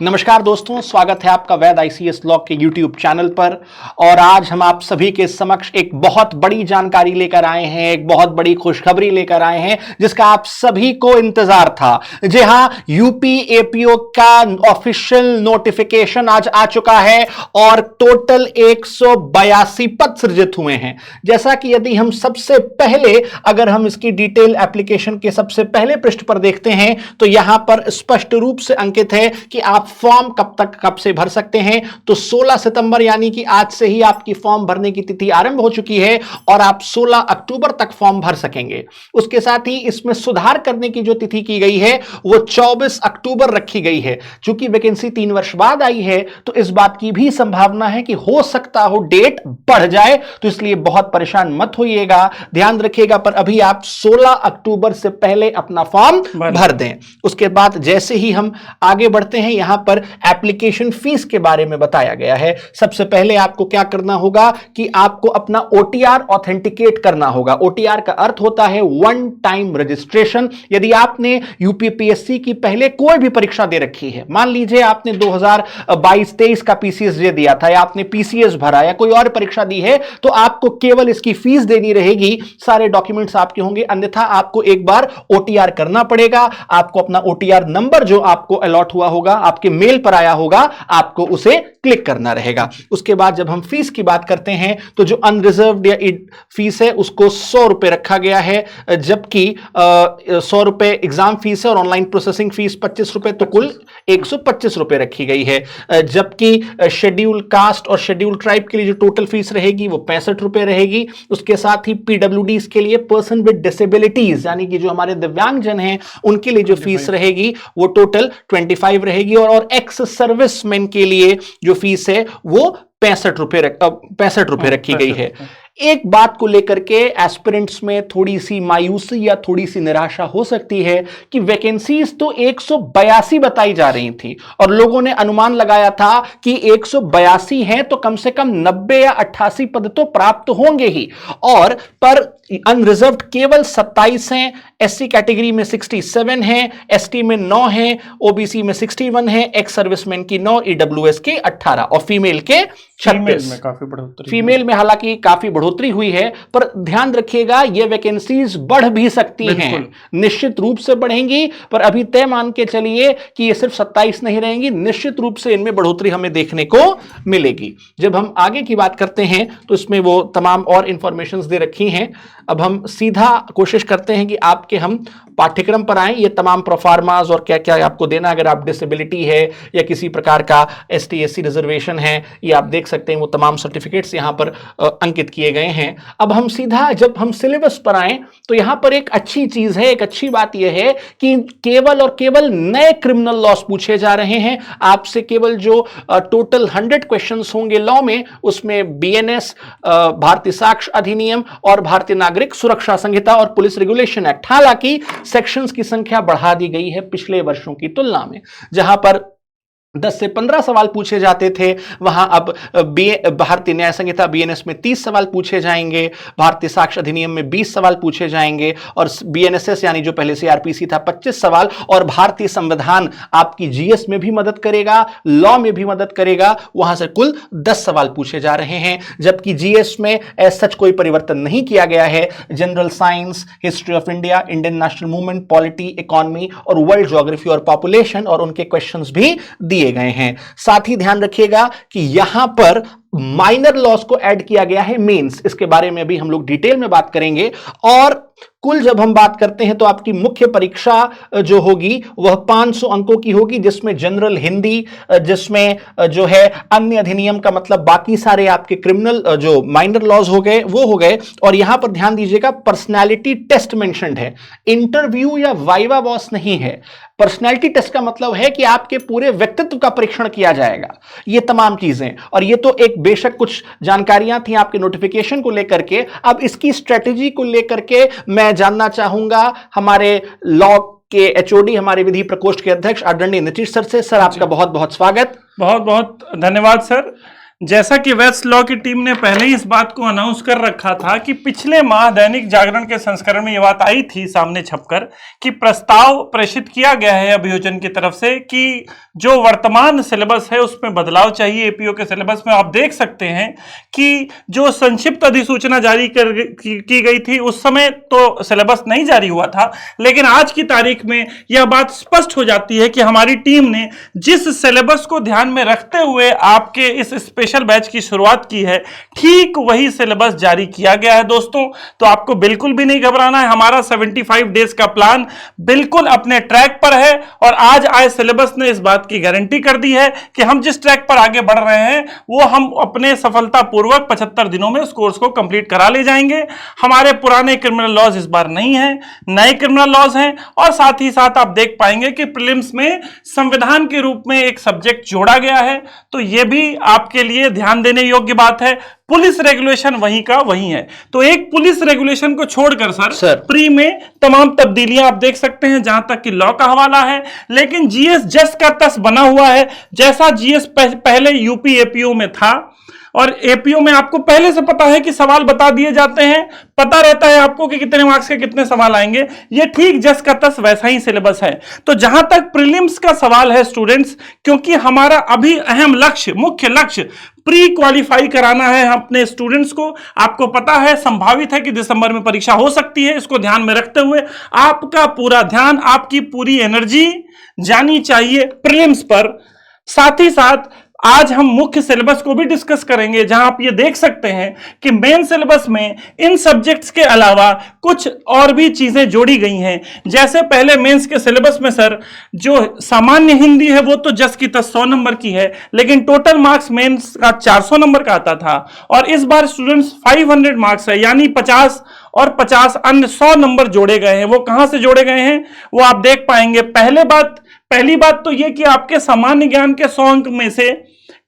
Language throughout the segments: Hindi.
नमस्कार दोस्तों, स्वागत है आपका वैद आईसीएस लॉ के YouTube चैनल पर। और आज हम आप सभी के समक्ष एक बहुत बड़ी जानकारी लेकर आए हैं, एक बहुत बड़ी खुशखबरी लेकर आए हैं जिसका आप सभी को इंतजार था। जी हां, यूपी एपीओ का ऑफिशियल नोटिफिकेशन आज आ चुका है और टोटल 182 पद सृजित हुए हैं। जैसा कि यदि हम सबसे पहले अगर हम इसकी डिटेल एप्लीकेशन के सबसे पहले पृष्ठ पर देखते हैं तो यहां पर स्पष्ट रूप से अंकित है कि आप फॉर्म कब से भर सकते हैं। तो 16 सितंबर यानी कि आज से ही आपकी फॉर्म भरने की तिथि आरंभ हो चुकी है और आप 16 अक्टूबर तक फॉर्म भर सकेंगे। उसके साथ ही इसमें सुधार करने की जो तिथि की गई है वो 24 अक्टूबर रखी गई है। चूंकि वैकेंसी 3 वर्ष बाद आई है तो इस बात की भी संभावना है कि हो सकता हो डेट बढ़ जाए, तो इसलिए बहुत परेशान मत होइएगा, ध्यान रखिएगा। पर अभी आप 16 अक्टूबर से पहले अपना फॉर्म भर दें। उसके बाद जैसे ही हम आगे बढ़ते हैं, यहां पर एप्लीकेशन फीस के बारे में बताया गया है। सबसे पहले आपको क्या करना होगा कि आपको अपना ओटीआर ऑथेंटिकेट करना होगा। ओटीआर का अर्थ होता है वन टाइम रजिस्ट्रेशन। यदि आपने यूपीपीएससी की पहले कोई भी परीक्षा दे रखी है, मान लीजिए आपने 2022-23 का पीसीएस दिया था या आपने पीसीएस भरा या कोई और परीक्षा दी है, तो आपको केवल इसकी फीस देनी रहेगी, सारे डॉक्यूमेंट्स आपके होंगे। अन्यथा आपको एक बार ओटीआर करना पड़ेगा। आपको अपना ओटीआर नंबर जो आपको अलॉट हुआ होगा, आपके मेल पर आया होगा, आपको उसे क्लिक करना रहेगा। उसके बाद जब हम फीस की बात करते हैं तो जो अनरिजर्व्ड या फीस है उसको 100 रुपए रखा गया है, जबकि 100 रुपए एग्जाम फीस है और ऑनलाइन प्रोसेसिंग फीस 25 रुपए, तो कुल 125 रुपए रखी गई है। जबकि शेड्यूल कास्ट और शेड्यूल ट्राइब के लिए जो टोटल फीस रहेगी वो 65 रुपए रहेगी। उसके साथ ही पीडब्ल्यूडी के लिए, पर्सन विद डिसेबिलिटीज यानी कि जो हमारे दिव्यांगजन हैं, उनके लिए जो फीस रहेगी वो टोटल 25 रहेगी। और एक्स सर्विसमैन के लिए जो फीस है वो 65 रुपए रखी गई है। एक बात को लेकर के एस्पिरेंट्स में थोड़ी सी मायूसी या थोड़ी सी निराशा हो सकती है कि वैकेंसीज तो 182 बताई जा रही थी और लोगों ने अनुमान लगाया था कि 182 हैं तो कम से कम 90 या 88 पद तो प्राप्त होंगे ही। और पर अनरिजर्व्ड केवल 27 हैं, एससी कैटेगरी में 67 हैं, एसटी में 9 हैं, ओबीसी में 61 हैं, एक्स सर्विसमैन की 9, ईडब्ल्यूएस के 18 और फीमेल के 36। फीमेल में हालांकि काफी बढ़ोतरी हुई है, पर ध्यान रखिएगा ये वैकेंसीज बढ़ भी सकती हैं, निश्चित रूप से बढ़ेंगी। पर अभी तय मान के चलिए कि ये सिर्फ 27 नहीं रहेंगी, निश्चित रूप से इनमें बढ़ोतरी हमें देखने को मिलेगी। जब हम आगे की बात करते हैं तो इसमें वो तमाम और इंफॉर्मेशंस दे रखी हैं। अब हम सीधा कोशिश करते हैं कि आपके हम पाठ्यक्रम पर आए। ये तमाम प्रोफार्मास और क्या क्या आपको देना, अगर आप डिसेबिलिटी है या किसी प्रकार का एसटी एससी रिजर्वेशन है, ये आप देख सकते हैं। वो तमाम सर्टिफिकेट्स यहां पर अंकित किए गए हैं। अब हम सीधा जब हम सिलेबस पर आए तो यहां पर एक अच्छी चीज है, एक अच्छी बात यह है कि केवल और केवल नए क्रिमिनल लॉस पूछे जा रहे हैं आपसे। केवल जो टोटल 100 क्वेश्चंस होंगे लॉ में, उसमें बीएनएस, भारतीय साक्ष्य अधिनियम और भारतीय नागरिक सुरक्षा संहिता और पुलिस रेगुलेशन एक्ट। हालांकि सेक्शंस की संख्या बढ़ा दी गई है पिछले वर्षों की तुलना में। जहां पर 10 से 15 सवाल पूछे जाते थे, वहां अब भारतीय न्याय संहिता बीएनएस में 30 सवाल पूछे जाएंगे, भारतीय साक्ष्य अधिनियम में 20 सवाल पूछे जाएंगे और बीएनएसएस यानी जो पहले सीआरपीसी था 25 सवाल। और भारतीय संविधान आपकी जीएस में भी मदद करेगा, लॉ में भी मदद करेगा, वहां से कुल 10 सवाल पूछे जा रहे हैं। जबकि जीएस में सच कोई परिवर्तन नहीं किया गया है। General science, history of India, Indian national movement, polity, economy और वर्ल्ड ज्योग्राफी और पॉपुलेशन और उनके क्वेश्चंस भी दिए गए हैं। साथ ही ध्यान रखिएगा कि यहां पर माइनर लॉस को ऐड किया गया है मेंस, इसके बारे में भी हम लोग डिटेल में बात करेंगे। और कुल जब हम बात करते हैं तो आपकी मुख्य परीक्षा जो होगी वह 500 अंकों की होगी, जिसमें जनरल हिंदी, जिसमें जो है अन्य अधिनियम का मतलब बाकी सारे आपके क्रिमिनल जो माइनर लॉज हो गए वो हो गए। और यहां पर ध्यान दीजिएगा पर्सनैलिटी टेस्ट मेंशन्ड है, इंटरव्यू या वाइवा वॉस नहीं है। पर्सनैलिटी टेस्ट का मतलब है कि आपके पूरे व्यक्तित्व का परीक्षण किया जाएगा, ये तमाम चीजें। और ये तो एक बेशक कुछ जानकारियां थी आपके नोटिफिकेशन को लेकर के। अब इसकी स्ट्रेटेजी को लेकर के मैं जानना चाहूंगा हमारे लॉ के एचओडी, हमारे विधि प्रकोष्ठ के अध्यक्ष आदरणीय नीतीश सर से। सर, आपका बहुत बहुत स्वागत। बहुत बहुत धन्यवाद सर। जैसा कि वेस्ट लॉ की टीम ने पहले ही इस बात को अनाउंस कर रखा था कि पिछले माह दैनिक जागरण के संस्करण में यह बात आई थी सामने छपकर कि प्रस्ताव प्रेषित किया गया है अभियोजन की तरफ से कि जो वर्तमान सिलेबस है उसमें बदलाव चाहिए। एपीओ के सिलेबस में आप देख सकते हैं कि जो संक्षिप्त अधिसूचना जारी की गई थी उस समय तो सिलेबस नहीं जारी हुआ था, लेकिन आज की तारीख में यह बात स्पष्ट हो जाती है कि हमारी टीम ने जिस सिलेबस को ध्यान में रखते हुए आपके इस स्पेशल बैच की शुरुआत की है, ठीक वही सिलेबस जारी किया गया है दोस्तों। तो आपको बिल्कुल भी नहीं घबराना है, हमारा 75 डेज का प्लान बिल्कुल अपने ट्रैक पर है और आज आए सिलेबस ने इस बात की गारंटी कर दी है कि हम जिस ट्रैक पर आगे बढ़ रहे हैं वो हम अपने सफलतापूर्वक 75 दिनों में उस कोर्स को कंप्लीट करा ले जाएंगे। हमारे पुराने क्रिमिनल लॉज इस बार नहीं है, नए क्रिमिनल लॉज हैं और साथ ही साथ आप देख पाएंगे कि प्रीलिम्स में संविधान के रूप में एक सब्जेक्ट जोड़ा गया है, तो यह भी आपके लिए ध्यान देने योग्य बात है। पुलिस रेगुलेशन वहीं का वहीं है, तो एक पुलिस रेगुलेशन को छोड़कर सर प्री में तमाम तब्दीलियां आप देख सकते हैं जहां तक कि लॉ का हवाला है, लेकिन जीएस जस का तस बना हुआ है जैसा जीएस पहले यूपी एपीओ में था। और एपीओ में आपको पहले से पता है कि सवाल बता दिए जाते हैं, पता रहता है आपको कि कितने मार्क्स के कितने सवाल आएंगे, ये ठीक जस का तस वैसा ही सिलेबस है। तो जहां तक प्रीलिम्स का सवाल है स्टूडेंट्स, क्योंकि हमारा अभी अहम लक्ष्य, मुख्य लक्ष्य प्री क्वालिफाई कराना है अपने स्टूडेंट्स को। आपको पता है, संभावित है कि दिसंबर में परीक्षा हो सकती है, इसको ध्यान में रखते हुए आपका पूरा ध्यान, आपकी पूरी एनर्जी जानी चाहिए प्रीलिम्स पर। साथ ही साथ आज हम मुख्य सिलेबस को भी डिस्कस करेंगे, जहां आप ये देख सकते हैं कि मेन सिलेबस में इन सब्जेक्ट्स के अलावा कुछ और भी चीजें जोड़ी गई हैं। जैसे पहले मेंस के सिलेबस में सर जो सामान्य हिंदी है वो तो जस की तस 100 नंबर की है, लेकिन टोटल मार्क्स मेंस का 400 नंबर का आता था और इस बार स्टूडेंट्स 500 मार्क्स है, यानी 50 और 50 अन्य 100 नंबर जोड़े गए हैं। वो कहां से जोड़े गए हैं वो आप देख पाएंगे। पहली बात तो यह कि आपके सामान्य ज्ञान के 100 अंक में से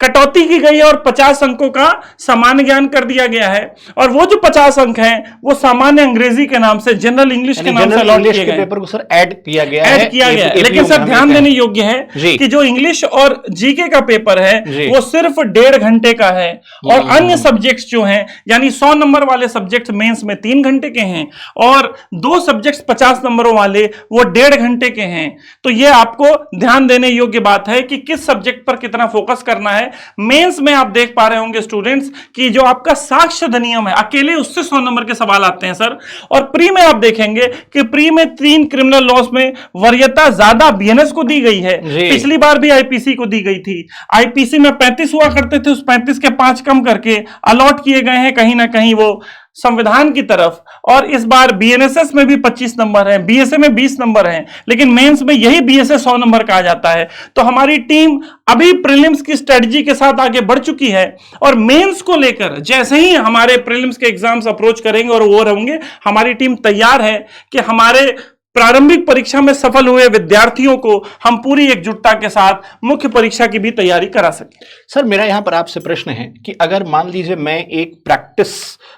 कटौती की गई है और 50 अंकों का सामान्य ज्ञान कर दिया गया है, और वो जो 50 अंक हैं वो सामान्य अंग्रेजी के नाम से, जनरल इंग्लिश के नाम से अलॉट किए गए, पेपर को सर ऐड किया गया है। लेकिन सर ध्यान देने योग्य है कि जो इंग्लिश और जीके का पेपर है वो सिर्फ 1.5 घंटे का है और अन्य सब्जेक्ट्स जो हैं, यानी 100 नंबर वाले सब्जेक्ट्स मेंस में 3 घंटे के हैं और 2 सब्जेक्ट्स 50 नंबरों वाले वो 1.5 घंटे के हैं। तो ये आपको ध्यान देने योग्य बात है कि किस सब्जेक्ट पर कितना फोकस करना है। मेंस में आप देख पा रहे होंगे स्टूडेंट्स कि जो आपका साक्ष्य अधिनियम है अकेले उससे 100 नंबर के सवाल आते हैं सर। और प्री में आप देखेंगे कि प्री में 3 क्रिमिनल लॉस में वरीयता ज्यादा बीएनएस को दी गई है, पिछली बार भी आईपीसी को दी गई थी। आईपीसी में 35 हुआ करते थे, उस 35 के 5 कम करके अलॉट किए गए हैं कहीं ना कहीं वो संविधान की तरफ, और इस बार बीएनएसएस में भी 25 नंबर हैं, बीएसए में 20 नंबर हैं, लेकिन मेंस में यही बीएसए 100 नंबर कहा जाता है। तो हमारी टीम अभी प्रीलिम्स की स्ट्रेटजी के साथ आगे बढ़ चुकी है और मेंस को लेकर जैसे ही हमारे प्रीलिम्स के एग्जाम्स अप्रोच करेंगे और वो होंगे, हमारी टीम तैयार है कि हमारे प्रारंभिक परीक्षा में सफल हुए विद्यार्थियों को हम पूरी एकजुटता के साथ मुख्य परीक्षा की भी तैयारी करा सकें। सर मेरा यहां पर आपसे प्रश्न है कि अगर मान लीजिए मैं एक प्रैक्टिस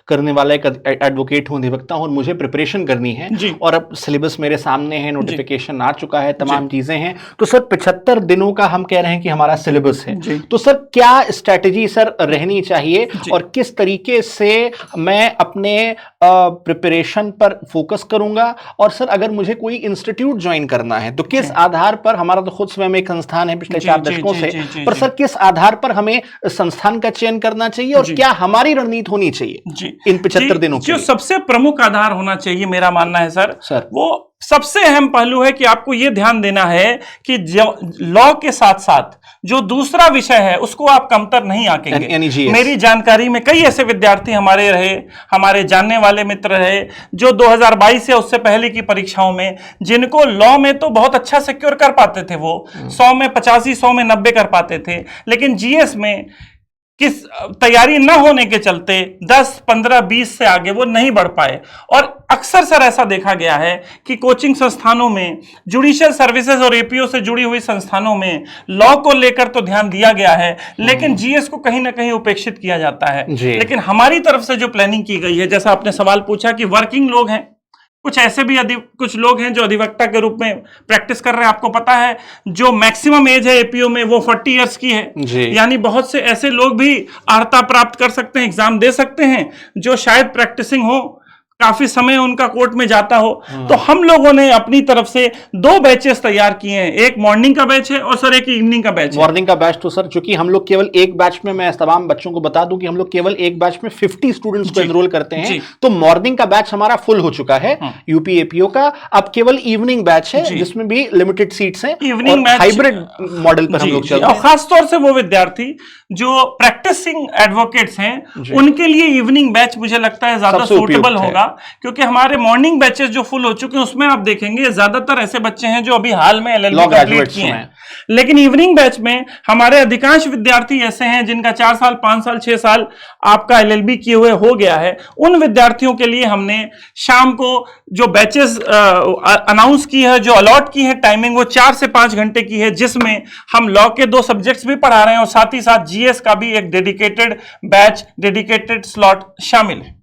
करने वाला एक एडवोकेट हूं, अधिवक्ता हूं और मुझे प्रिपरेशन करनी है और अब सिलेबस मेरे सामने है, नोटिफिकेशन आ चुका है, तमाम चीजें हैं, तो सर 75 दिनों का हम कह रहे हैं कि हमारा सिलेबस है, तो सर क्या स्ट्रैटेजी सर रहनी चाहिए और किस तरीके से मैं अपने प्रिपरेशन पर फोकस करूंगा? और सर अगर मुझे कोई इंस्टीट्यूट ज्वाइन करना है तो किस आधार पर, हमारा तो खुद स्वयं एक संस्थान है पिछले 4 दशकों से, पर सर किस आधार पर हमें संस्थान का चयन करना चाहिए और क्या हमारी रणनीति होनी चाहिए इन 75 दिनों के? जो सबसे प्रमुख आधार होना चाहिए मेरा मानना है सर, वो सबसे अहम पहलू है कि आपको यह ध्यान देना है कि लॉ के साथ साथ जो दूसरा विषय है उसको आप कमतर नहीं आंकेंगे। मेरी जानकारी में कई ऐसे विद्यार्थी हमारे रहे, हमारे जानने वाले मित्र रहे जो 2022 या उससे पहले की परीक्षाओं में जिनको लॉ में तो बहुत अच्छा सिक्योर कर पाते थे, वो 100 में 85, 100 में 90 कर पाते थे, लेकिन जीएस में किस तैयारी न होने के चलते 10, 15, 20 से आगे वो नहीं बढ़ पाए। और अक्सर सर ऐसा देखा गया है कि कोचिंग संस्थानों में, जुडिशियल सर्विसेज और एपीओ से जुड़ी हुई संस्थानों में लॉ को लेकर तो ध्यान दिया गया है, लेकिन जीएस को कहीं ना कहीं उपेक्षित किया जाता है। लेकिन हमारी तरफ से जो प्लानिंग की गई है, जैसा आपने सवाल पूछा कि वर्किंग लोग हैं, कुछ ऐसे भी कुछ लोग हैं जो अधिवक्ता के रूप में प्रैक्टिस कर रहे हैं। आपको पता है जो मैक्सिमम एज है एपीओ में वो 40 इयर्स की है, यानी बहुत से ऐसे लोग भी अर्हता प्राप्त कर सकते हैं, एग्जाम दे सकते हैं, जो शायद प्रैक्टिसिंग हो, काफी समय उनका कोर्ट में जाता हो। तो हम लोगों ने अपनी तरफ से 2 बैचेस तैयार किए हैं, एक मॉर्निंग का बैच है और सर एक इवनिंग का बैच है। मॉर्निंग का बैच तो सर चूंकि हम लोग केवल एक बैच में, मैं तमाम बच्चों को बता दूं कि हम लोग केवल एक बैच में 50 स्टूडेंट्स को एनरोल करते हैं, तो मॉर्निंग का बैच हमारा फुल हो चुका है यूपी एपीओ का। अब केवल इवनिंग बैच है जिसमें भी लिमिटेड सीट्स हैं, इवनिंग हाइब्रिड मॉडल पर हम लोग चल रहे हैं। खासतौर से वो विद्यार्थी जो प्रैक्टिसिंग एडवोकेट्स हैं उनके लिए इवनिंग बैच मुझे लगता है ज्यादा सूटेबल होगा, क्योंकि हमारे मॉर्निंग बैचेस जो फुल हो चुके हैं उसमें आप देखेंगे ज्यादातर ऐसे बच्चे हैं जो अभी हाल में एलएलबी कंप्लीट किए हैं। लेकिन इवनिंग बैच में हमारे अधिकांश विद्यार्थी ऐसे हैं जिनका 4 साल 5 साल 6 साल आपका एलएलबी किए हुए हो गया है। उन विद्यार्थियों के लिए हमने शाम को जो बैचेस अनाउंस की है, जो अलॉट की है टाइमिंग, वो 4 से 5 घंटे की है, जिसमें हम लॉ के 2 सब्जेक्ट्स भी पढ़ा रहे हैं और साथ ही साथ जीएस का भी एक डेडिकेटेड बैच, डेडिकेटेड स्लॉट शामिल है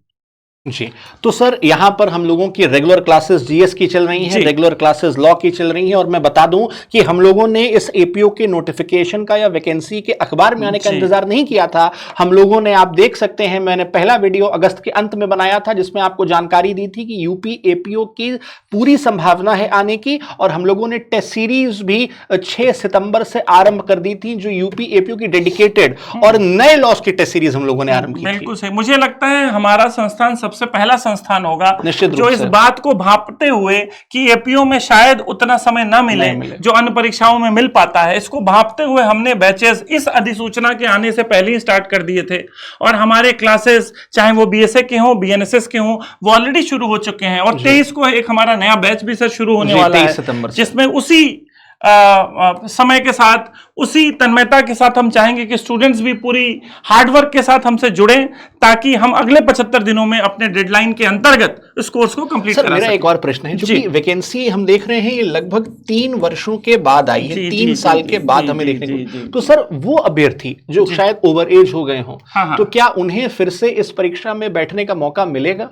जी। तो सर यहां पर हम लोगों की रेगुलर क्लासेस जीएस की चल रही हैं, रेगुलर क्लासेस लॉ की चल रही हैं, और मैं बता दूं कि हम लोगों ने इस एपीओ के नोटिफिकेशन का या वैकेंसी के अखबार में आने का इंतजार नहीं किया था। हम लोगों ने, आप देख सकते हैं, मैंने पहला वीडियो अगस्त के अंत में बनाया था जिसमें आपको जानकारी दी थी कि यूपी एपीओ की पूरी संभावना है आने की, और हम लोगों ने टेस्ट सीरीज भी 6 सितंबर से आरंभ कर दी थी, जो यूपी एपीओ की डेडिकेटेड और नए लॉस की टेस्ट सीरीज हम लोगों ने आरंभ की थी। बिल्कुल सही। मुझे लगता है हमारा संस्थान सबसे पहला संस्थान होगा जो इस बात को भांपते हुए कि एपीओ में शायद उतना समय ना मिले जो अन्य परीक्षाओं में मिल पाता है, इसको भांपते हुए हमने बैचेस इस अधिसूचना के आने से पहले ही स्टार्ट कर दिए थे, और हमारे क्लासेस चाहे वो बीएसए के हों, बीएनएसएस के हों, वो ऑलरेडी शुरू हो चुके हैं। और 23 को एक हमारा नया बैच भी सर शुरू होने वाला है, जिसमें उसी समय के साथ, उसी तन्मयता के साथ हम चाहेंगे कि स्टूडेंट्स भी पूरी हार्डवर्क के साथ हमसे जुड़ें, ताकि हम अगले 75 दिनों में अपने डेडलाइन के अंतर्गत इस कोर्स को कंप्लीट करा सकें। मेरा एक और प्रश्न है, जो वैकेंसी हम देख रहे हैं ये लगभग 3 वर्षों के बाद आई है, 3 साल के बाद हमें देखने को, तो सर वो अभ्यर्थी जो शायद ओवर एज हो गए हों, तो क्या उन्हें फिर से इस परीक्षा में बैठने का मौका मिलेगा?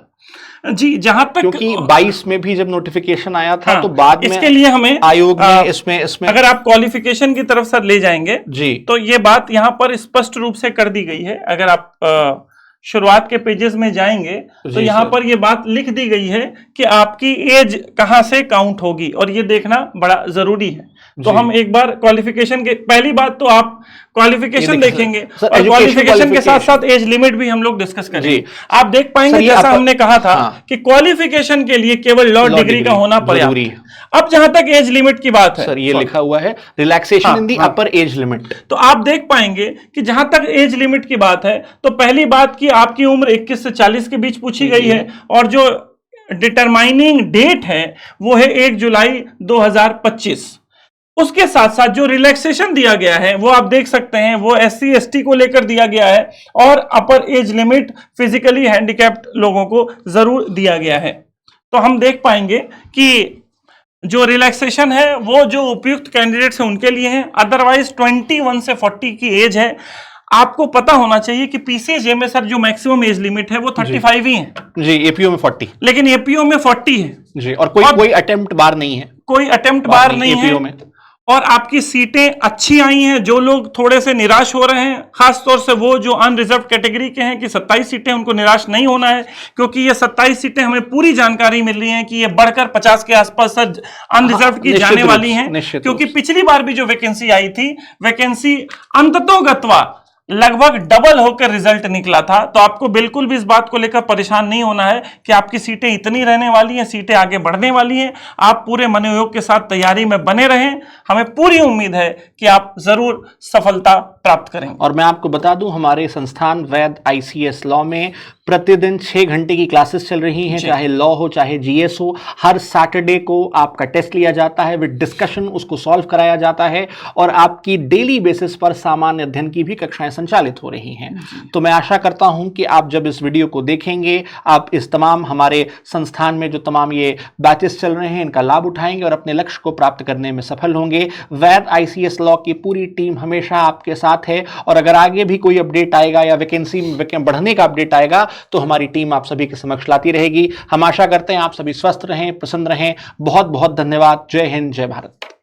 जी, जहां तक, क्योंकि 22 में भी जब नोटिफिकेशन आया था, तो बाद में इसके लिए हमें आयोग ने इसमें अगर आप क्वालिफिकेशन की तरफ सर ले जाएंगे जी, तो ये बात यहां पर स्पष्ट रूप से कर दी गई है। अगर आप शुरुआत के पेजेस में जाएंगे तो यहां पर ये बात लिख दी गई है कि आपकी एज कहां से काउंट होगी, और ये देखना बड़ा जरूरी है। तो हम एक बार क्वालिफिकेशन के, पहली बात तो आप क्वालिफिकेशन देखेंगे, और क्वालिफिकेशन के साथ साथ एज लिमिट भी हम लोग डिस्कस करेंगे। आप देख पाएंगे जैसा हमने कहा था कि क्वालिफिकेशन के लिए केवल लॉ डिग्री का होना पर्याप्त है। अब जहां तक एज लिमिट की बात है सर, ये लिखा हुआ है रिलैक्सेशन इन दी अपर एज लिमिट, तो आप देख पाएंगे कि जहां तक एज लिमिट की बात है, तो पहली बात की आपकी उम्र 21 से 40 के बीच पूछी गई है, और जो डिटरमाइनिंग डेट है वो है 1 जुलाई 2025। उसके साथ साथ जो रिलैक्सेशन दिया गया है वो आप देख सकते हैं, वो SC ST को लेकर दिया गया है, और अपर एज लिमिट फिजिकली हैंडीकैप्ड लोगों को जरूर दिया गया है। तो हम देख पाएंगे कि जो रिलैक्सेशन है वो जो उपयुक्त कैंडिडेट्स हैं उनके लिए है, अदरवाइज 21 से 40 की एज है। आपको पता होना चाहिए कि पीसीजे में सर जो मैक्सिमम एज लिमिट है वो 35 ही है जी, एपीओ में 40, लेकिन एपीओ में 40 है जी, और कोई अटेम्प्ट बार नहीं है, कोई अटेम्प्ट बार नहीं है में। और आपकी सीटें अच्छी आई हैं। जो लोग थोड़े से निराश हो रहे हैं, खासतौर से वो जो अनरिजर्व कैटेगरी के हैं कि 27 सीटें, उनको निराश नहीं होना है, क्योंकि ये 27 सीटें हमें पूरी जानकारी मिल रही है कि ये बढ़कर 50 के आसपास अनरिजर्व की जाने वाली हैं, क्योंकि पिछली बार भी जो वैकेंसी आई थी, वैकेंसी अंततोगत्वा लगभग डबल होकर रिजल्ट निकला था। तो आपको बिल्कुल भी इस बात को लेकर परेशान नहीं होना है कि आपकी सीटें इतनी रहने वाली हैं, सीटें आगे बढ़ने वाली हैं। आप पूरे मनोयोग के साथ तैयारी में बने रहें, हमें पूरी उम्मीद है कि आप जरूर सफलता प्राप्त करेंगे। और मैं आपको बता दूं, हमारे संस्थान वैद ICS लॉ में प्रतिदिन 6 घंटे की क्लासेस चल रही हैं, चाहे लॉ हो चाहे जीएस हो। हर सैटरडे को आपका टेस्ट लिया जाता है, विद डिस्कशन उसको सॉल्व कराया जाता है, और आपकी डेली बेसिस पर सामान्य अध्ययन की भी कक्षाएं संचालित हो रही हैं। तो मैं आशा करता हूं कि आप जब इस वीडियो को देखेंगे, आप इस तमाम हमारे संस्थान में जो तमाम ये बैचेस चल रहे हैं इनका लाभ उठाएंगे और अपने लक्ष्य को प्राप्त करने में सफल होंगे। वैद ICS लॉ की पूरी टीम हमेशा आपके साथ है और अगर आगे भी कोई अपडेट आएगा या वैकेंसी बढ़ने का अपडेट आएगा तो हमारी टीम आप सभी के समक्ष लाती रहेगी। हम आशा करते हैं आप सभी स्वस्थ रहें, प्रसन्न रहें। बहुत बहुत धन्यवाद। जय हिंद, जय भारत।